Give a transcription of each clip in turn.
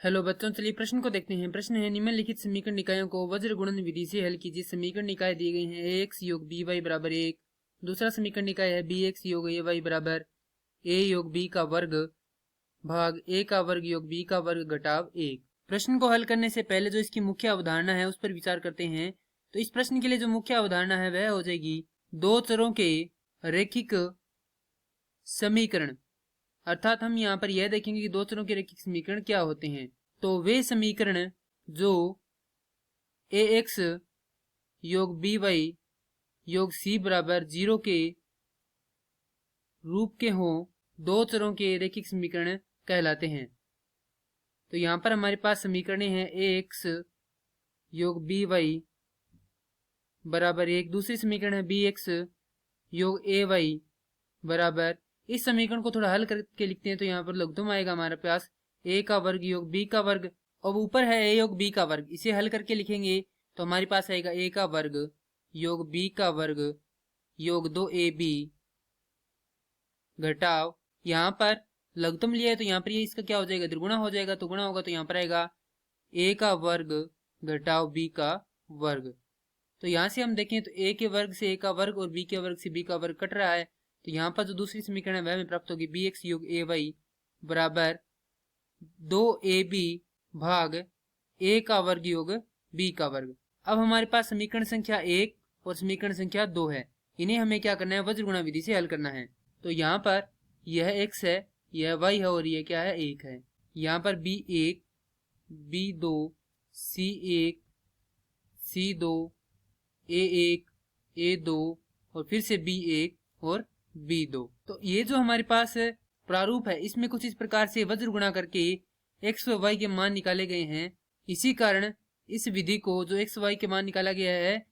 Hello बच्चों, चलिए प्रश्न को देखते हैं। प्रश्न है निम्नलिखित समीकरण निकायों को वज्र गुणन विधि से हल कीजिए। समीकरण निकाय दिए गए हैं ax योग by बराबर 1। दूसरा समीकरण निकाय है bx योग ay बराबर a योग b का वर्ग भाग a का वर्ग योग b का वर्ग घटाव 1। प्रश्न को हल करने से पहले जो इसकी मुख्य अवधारणा है उस पर विचार करते हैं। तो इस प्रश्न के लिए जो मुख्य अवधारणा है वह हो जाएगी दो चरों के रैखिक समीकरण। अर्थात हम यहाँ पर यह देखेंगे कि दो चरों के रैखिक समीकरण क्या होते हैं। तो वे समीकरण जो ax योग by योग c बराबर 0 के रूप के हों दो चरों के रैखिक समीकरण कहलाते हैं। तो यहाँ पर हमारे पास समीकरण हैं ax योग by बराबर 1। दूसरी समीकरण है bx योग ay बराबर, इस समीकरण को थोड़ा हल करके लिखते हैं तो यहाँ पर लघुत्तम आएगा हमारे पास a का वर्ग योग b का वर्ग, अब ऊपर है a योग b का वर्ग। इसे हल करके लिखेंगे तो हमारे पास आएगा a का वर्ग योग b का वर्ग योग 2ab घटाव, यहाँ पर लघुत्तम लिया है तो यहाँ पर ये इसका क्या हो जाएगा, द्विगुणा हो जाएगा। तो गुणा होगा तो यहाँ पर आएगा a का वर्ग घटाव b का वर्ग। तो यहाँ से हम देखें तो a के वर्ग से a का वर्ग और b के वर्ग से b का वर्ग कट रहा है। तो यहाँ पर जो दूसरी समीकरण है वह हमें प्राप्त होगी bx योग ay बराबर 2ab भाग a का वर्ग योग b का वर्ग। अब हमारे पास समीकरण संख्या 1 और समीकरण संख्या 2 है। इन्हें हमें क्या करना है, वज्र गुणा विधि से हल करना है। तो यहाँ पर यह x है, यह y है और यह क्या है, 1 है। यहाँ पर b1 b2 c1 c2 a1 a2 और फिर से b1 और b2। तो ये जो हमारे पास प्रारूप है इसमें कुछ इस प्रकार से वज्र गुणा करके x व y के मान निकाले गए हैं। इसी कारण इस विधि को जो x y के मान निकाला गया है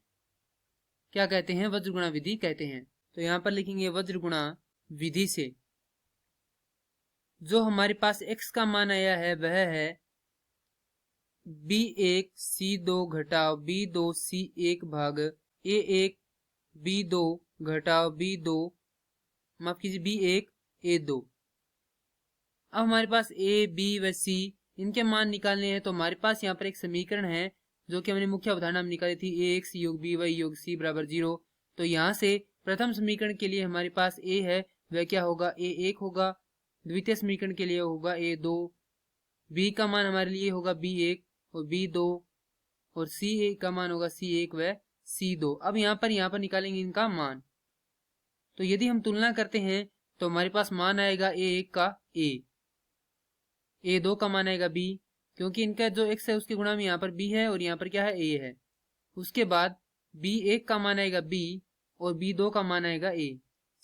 क्या कहते हैं, वज्र गुणा विधि कहते हैं। तो यहाँ पर लिखेंगे वज्र गुणा विधि से जो हमारे पास x का मान आया है वह है b1 c2 घटाव b2 c1 भाग a1 b2 घटाव b2 माफ कीजिए b1 a2। अब हमारे पास a b व c इनके मान निकालने हैं। तो हमारे पास यहाँ पर एक समीकरण है जो कि हमने मुख्य अवधारणा में निकाली थी ax योग by योग c बराबर 0। तो यहाँ से प्रथम समीकरण के लिए हमारे पास a है वह क्या होगा, a1 होगा। द्वितीय समीकरण के लिए होगा a2, b का मान हमारे लिए होगा b1 और b2 और c का मान होगा c1 व c2। अब यहाँ पर निकालेंगे इनका मान। तो यदि हम तुलना करते हैं तो हमारे पास मान आएगा a1 का a, a2 का मान आएगा b, क्योंकि इनका जो x है उसके गुणा में यहाँ पर b है और यहाँ पर क्या है, a है। उसके बाद b1 का मान आएगा b और b2 का मान आएगा a।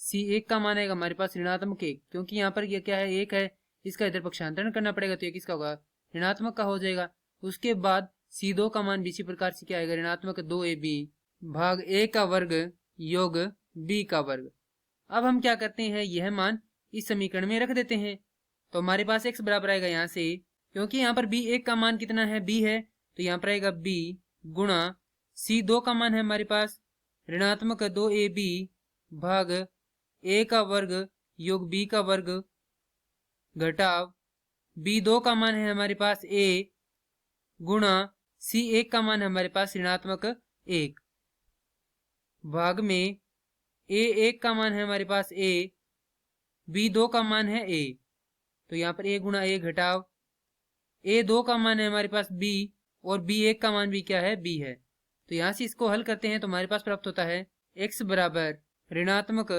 c1 का मान आएगा हमारे पास ऋणात्मक 1, क्योंकि यहाँ पर यह क्या है, 1 है, इसका इधर पक्षांतरण करना पड़ेगा तो ये किसका होगा, ऋणात्मक का हो जाएगा। उसके बाद c2 का मान भी इसी प्रकार से क्या आएगा, ऋणात्मक 2ab भाग a का वर्ग योग b का वर्ग। अब हम क्या करते हैं, यह मान इस समीकरण में रख देते हैं। तो हमारे पास x बराबर आएगा यहाँ से, क्योंकि यहाँ पर b1 का मान कितना है, b है, तो यहाँ पर आएगा b गुणा c2 का मान है हमारे पास ऋणात्मक 2ab भाग a का वर्ग योग b का वर्ग घटाव b2 का मान है हमारे पास a गुणा c1 का मान है हमारे पास ऋणात्मक 1 भाग में a1 का मान है हमारे पास a, b2 का मान है a। तो यहाँ पर a गुणा a घटाव a2 का मान है हमारे पास b और b1 का मान भी क्या है, b है। तो यहाँ से इसको हल करते हैं तो हमारे पास प्राप्त होता है x बराबर ऋणात्मक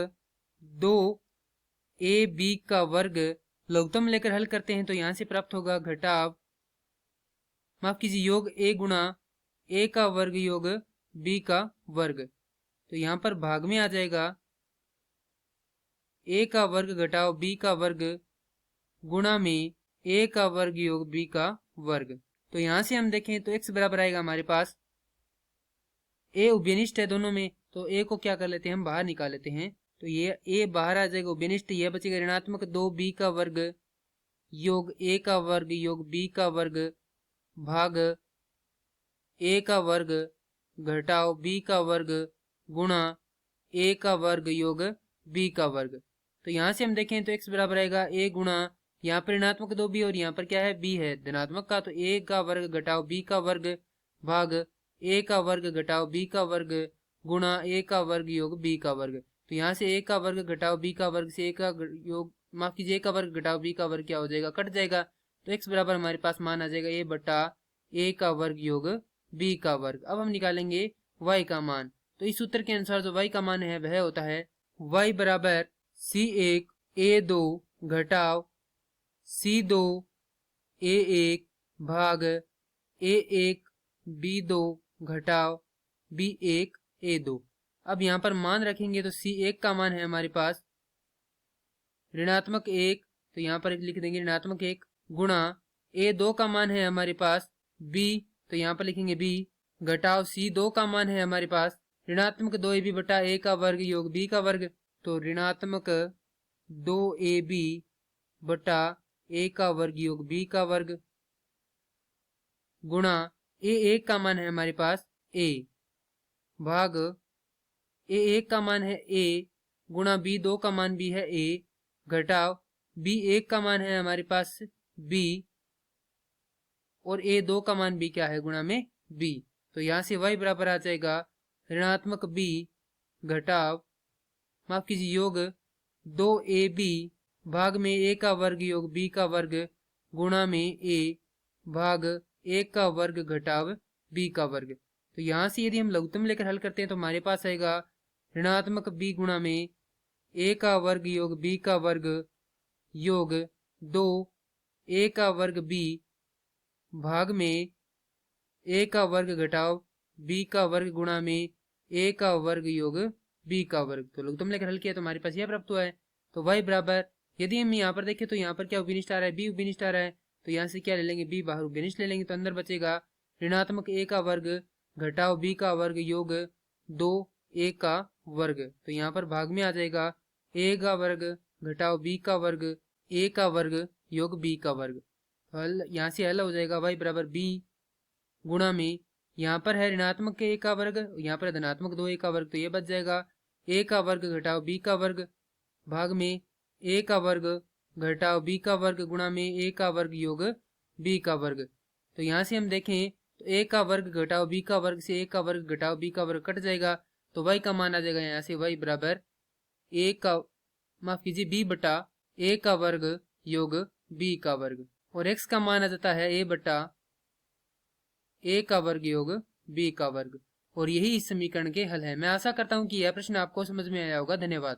2ab का वर्ग। लघुत्तम लेकर हल करते हैं तो यहाँ से प्राप्त होगा घटाव माफ कीजिए योग a गुणा a का वर्ग योग b का वर्ग। तो यहाँ पर भाग में आ जाएगा a का वर्ग घटाव b का वर्ग गुणा में a का वर्ग योग b का वर्ग। तो यहाँ से हम देखें तो x बराबर आएगा हमारे पास, a उभयनिष्ठ है दोनों में, तो a को क्या कर लेते हैं, हम बाहर निकाल लेते हैं। तो ये a बाहर आ जाएगा उभयनिष्ठ, यह बचेगा ऋणात्मक 2b का वर्ग योग a का वर्ग योग b का वर्ग भाग a का वर्ग घटाव b का वर्ग गुणा a का वर्ग योग b का वर्ग। तो यहाँ से हम देखें तो x बराबर आएगा a गुणा यहाँ पर ऋणात्मक 2b और यहाँ पर क्या है b है धनात्मक का, तो a का वर्ग घटाओ b का वर्ग भाग a का वर्ग घटाओ b का वर्ग गुणा a का वर्ग योग b का वर्ग। तो यहाँ से a का वर्ग घटाओ b का वर्ग से a का योग माफ कीजिए a का वर्ग घटाओ b का वर्ग क्या हो जाएगा, कट जाएगा। तो x बराबर हमारे पास मान आ जाएगा a बटा a का वर्ग योग b का वर्ग। अब हम निकालेंगे y का मान। तो इस सूत्र के अनुसार जो y का मान है वह होता है y बराबर c1 a2 घटाव c2 a1 भाग a1 b2 घटाव b1 a2। अब यहाँ पर मान रखेंगे तो c1 का मान है हमारे पास ऋणात्मक 1, तो यहाँ पर लिख देंगे ऋणात्मक 1 गुणा a2 का मान है हमारे पास b, तो यहाँ पर लिखेंगे b घटाव c2 का मान है हमारे पास ऋणात्मक 2ab बटा a का वर्ग योग b का वर्ग। तो ऋणात्मक 2ab बटा a का वर्ग योग b का वर्ग गुणा a1 का मान है हमारे पास a भाग a1 का मान है a गुणा b2 का मान भी है a घटाव b1 का मान है हमारे पास b और a2 का मान भी क्या है गुणा में b। तो यहाँ से y बराबर आ जाएगा ऋणात्मक b घटाव माफ कीजिए योग 2ab भाग में a का वर्ग योग b का वर्ग गुणा में a भाग a का वर्ग घटाव b का वर्ग। तो यहाँ से यदि हम लघुत्तम लेकर हल करते हैं तो हमारे पास आएगा ऋणात्मक b गुणा में a का वर्ग योग b का वर्ग योग 2 a का वर्ग b भाग में a का वर्ग घटाव b का वर्ग गुणा में a का वर्ग योग b का वर्ग। तो लघुत्तम लेकर हल किया तो हमारे पास यह प्राप्त हुआ है। तो y बराबर यदि हम यहाँ पर देखें तो यहाँ पर क्या उभयनिष्ठ आ रहा है, b उभयनिष्ठ आ रहा है, तो यहाँ से क्या ले लेंगे b बाहर उभयनिष्ठ ले लेंगे, तो अंदर बचेगा ऋणात्मक a का वर्ग घटाव b का वर्ग योग 2 a का वर्ग। तो यहाँ पर भाग में आ जाएगा a का वर्ग घटाव b का वर्ग a का वर्ग योग b का वर्ग। हल यहाँ से हल हो जाएगा y बराबर b गुणा में यहाँ पर है ऋणात्मक a का वर्ग, यहाँ पर धनात्मक 2a का वर्ग, तो ये बच जाएगा a का वर्ग घटाव b का वर्ग भाग में a का वर्ग घटाव b का वर्ग गुणा में a का वर्ग योग b का वर्ग। तो यहाँ से हम देखें तो a का वर्ग घटाव b का वर्ग से a का वर्ग घटाव b का वर्ग कट जाएगा, तो y का मान आ जाएगा यहाँ से y बराबर a का माफ कीजिए b बटा a का वर्ग योग b का वर्ग और x का मान आ जाता है a बटा a का वर्ग योग b का वर्ग। और यही इस समीकरण के हल है। मैं आशा करता हूं कि यह प्रश्न आपको समझ में आया होगा। धन्यवाद।